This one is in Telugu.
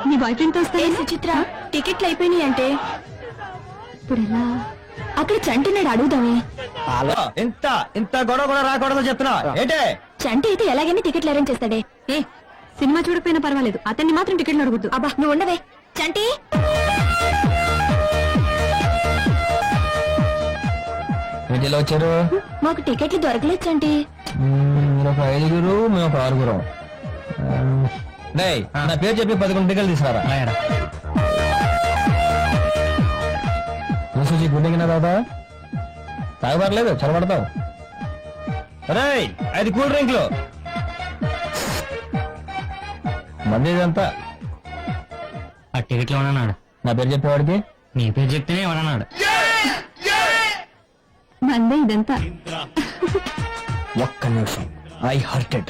నీ బాయ్ ఫ్రెండ్ తో వస్తాయి. సుచిత్ర టికెట్లు అయిపోయినాయి అంటే ఇప్పుడు ఎలా? అక్కడ చంటినాడు అడుగుదామే. ఇంత ఇంత గొడవ కూడా రాకూడదు చెప్తున్నా ఏంటే. చంటి అయితే ఎలాగైనా టికెట్లు అరేంజ్ చేస్తాడే. ఏ సినిమా చూడకపోయినా పర్వాలేదు, అతన్ని మాత్రం టికెట్లు అడగద్దు. అబ్బా నువ్వు ఉండవే. చంటి ఇంటిలో వచ్చారు. మాకు టికెట్లు దొరకలేదు చంటి. మీరు ఒక 5గురు, మేము ఒక 6గురం. నా పేరు చెప్పి 11 టికెట్లు తీసుకురా. చూసి గుండెకినా దాదా తాగబడలేదు, చొరబడతావు. అరే 5 కూల్ డ్రింక్లు మంది ఇదంతా. ఆ టికెట్లు ఏమన్నాడు? నా పేరు చెప్పేవాడికి నీ పేరు చెప్తేనే ఏమన్నాడు? మందే ఇదంతా. ఒక్క నిమిషం, ఐ హర్టెడ్.